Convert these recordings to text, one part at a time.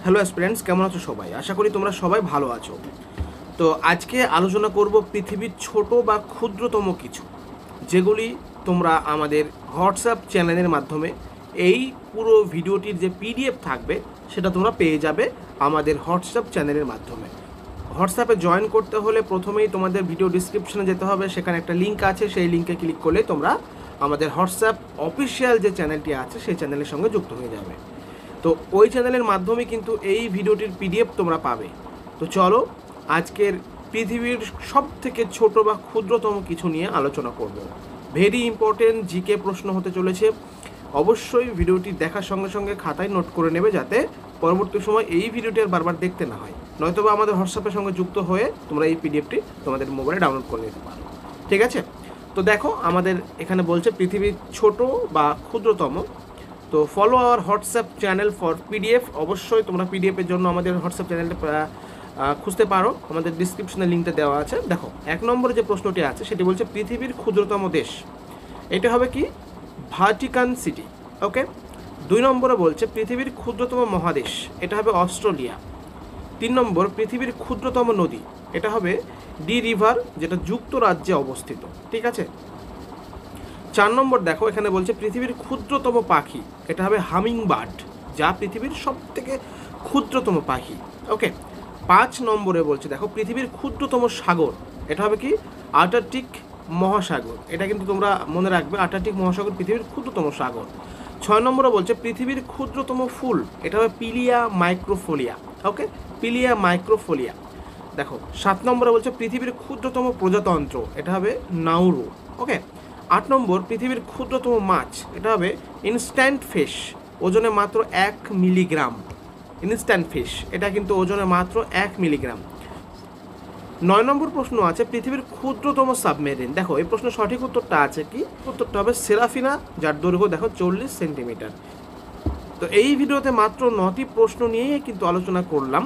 Hello aspirants, কেমন আছো সবাই? আশা করি তোমরা সবাই ভালো আছো। তো আজকে আলোচনা করব পৃথিবীর ছোট বা ক্ষুদ্রতম কিছু, যেগুলি তোমরা আমাদের হোয়াটসঅ্যাপ চ্যানেলের মাধ্যমে এই পুরো ভিডিওটির যে পিডিএফ থাকবে সেটা তোমরা পেয়ে যাবে আমাদের হোয়াটসঅ্যাপ চ্যানেলের মাধ্যমে। হোয়াটসঅ্যাপে জয়েন করতে হলে প্রথমেই তোমাদের ভিডিও ডিসক্রিপশনে যেতে হবে, সেখানে একটা লিঙ্ক আছে, সেই লিঙ্কে ক্লিক করলে তোমরা আমাদের হোয়াটসঅ্যাপ অফিসিয়াল যে চ্যানেলটি আছে সেই চ্যানেলের সঙ্গে যুক্ত হয়ে যাবে। তো ওই চ্যানেলের মাধ্যমে কিন্তু এই ভিডিওটির পিডিএফ তোমরা পাবে। তো চলো আজকের পৃথিবীর সব থেকে ছোট বা ক্ষুদ্রতম কিছু নিয়ে আলোচনা করব। ভেরি ইম্পর্টেন্ট জিকে প্রশ্ন হতে চলেছে। অবশ্যই ভিডিওটি দেখার সঙ্গে সঙ্গে খাতায় নোট করে নেবে, যাতে পরবর্তী সময় এই ভিডিওটি আর বারবার দেখতে না হয়। নয়তো বা আমাদের হোয়াটসঅ্যাপের সঙ্গে যুক্ত হয়ে তোমরা এই পিডিএফটি তোমাদের মোবাইলে ডাউনলোড করে নিতে পারো। ঠিক আছে? তো দেখো, আমাদের এখানে বলছে পৃথিবীর ছোট বা ক্ষুদ্রতম। তো follow our WhatsApp channel for PDF. অবশ্যই তোমরা পিডিএফের জন্য আমাদের হোয়াটসঅ্যাপ চ্যানেলটা খুঁজতে পারো, আমাদের ডিসক্রিপশনে লিঙ্কটা দেওয়া আছে। দেখো, 1 নম্বরে যে প্রশ্নটি আছে সেটি বলছে পৃথিবীর ক্ষুদ্রতম দেশ। এটা হবে কি? Vatican city. ওকে। 2 নম্বরে বলছে পৃথিবীর ক্ষুদ্রতম মহাদেশ। এটা হবে অস্ট্রেলিয়া। 3 নম্বর, পৃথিবীর ক্ষুদ্রতম নদী। এটা হবে ডি রিভার, যেটা যুক্তরাজ্যে অবস্থিত। ঠিক আছে। 4 নম্বর দেখো, এখানে বলছে পৃথিবীর ক্ষুদ্রতম পাখি। এটা হবে হামিং বার্ড, যা পৃথিবীর সব থেকে ক্ষুদ্রতম পাখি। ওকে। 5 নম্বরে বলছে দেখো পৃথিবীর ক্ষুদ্রতম সাগর। এটা হবে কি? আর্কটিক মহাসাগর। এটা কিন্তু তোমরা মনে রাখবে, আর্কটিক মহাসাগর পৃথিবীর ক্ষুদ্রতম সাগর। 6 নম্বরে বলছে পৃথিবীর ক্ষুদ্রতম ফুল। এটা হবে পিলিয়া মাইক্রোফোলিয়া। ওকে, পিলিয়া মাইক্রোফোলিয়া। দেখো, 7 নম্বরে বলছে পৃথিবীর ক্ষুদ্রতম প্রজাতন্ত্র। এটা হবে নাউরু। ওকে। 8 নম্বর, পৃথিবীর ক্ষুদ্রতম মাছ। এটা হবে ইনস্ট্যান্ট ফিশ, ওজনে মাত্র 1 মিলিগ্রাম। ইনস্ট্যান্ট ফিশ, এটা কিন্তু ওজনে মাত্র 1 মিলিগ্রাম। 9 নম্বর প্রশ্ন আছে পৃথিবীর ক্ষুদ্রতম সাবমেরিন। দেখো, এই প্রশ্নের সঠিক উত্তরটা আছে কি? উত্তরটা হবে সেরাফিনা, যার দৈর্ঘ্য দেখো 40 সেন্টিমিটার। তো এই ভিডিওতে মাত্র 9টি প্রশ্ন নিয়েই কিন্তু আলোচনা করলাম।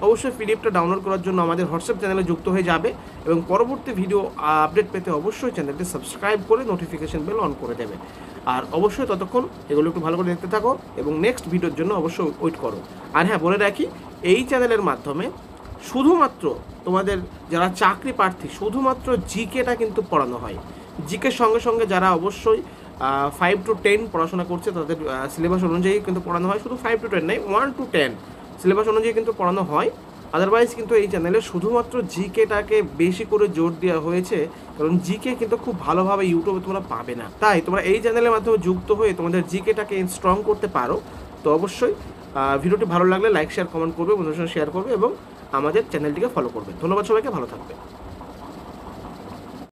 অবশ্যই পিডিএফটা ডাউনলোড করার জন্য আমাদের হোয়াটসঅ্যাপ চ্যানেলে যুক্ত হয়ে যাবে এবং পরবর্তী ভিডিও আপডেট পেতে অবশ্যই চ্যানেলটি সাবস্ক্রাইব করে নোটিফিকেশন বেল অন করে দেবে। আর অবশ্যই ততক্ষণ এগুলো একটু ভালো করে দেখতে থাকো এবং নেক্সট ভিডিওর জন্য অবশ্যই ওয়েট করো। আর হ্যাঁ, বলে রাখি, এই চ্যানেলের মাধ্যমে শুধুমাত্র তোমাদের যারা চাকরি প্রার্থী, শুধুমাত্র জিকেটা কিন্তু পড়ানো হয়। জিকের সঙ্গে সঙ্গে যারা অবশ্যই 5 to 10 পড়াশোনা করছে তাদের সিলেবাস অনুযায়ী কিন্তু পড়ানো হয়। শুধু 5 to 10 নয়, 1 to 10 সিলেবাস অনুযায়ী কিন্তু পড়ানো হয়। আদারওয়াইজ কিন্তু এই চ্যানেলে শুধুমাত্র জিকেটাকে বেশি করে জোর দেওয়া হয়েছে, কারণ জিকে কিন্তু খুব ভালোভাবে ইউটিউবে তোমরা পাবে না। তাই তোমরা এই চ্যানেলের মাধ্যমে যুক্ত হয়ে তোমাদের জিকেটাকে স্ট্রং করতে পারো। তো অবশ্যই ভিডিওটি ভালো লাগলে লাইক, শেয়ার, কমেন্ট করবে, বন্ধুদের সঙ্গে শেয়ার করবে এবং আমাদের চ্যানেলটিকে ফলো করবে। ধন্যবাদ সবাইকে, ভালো থাকবে।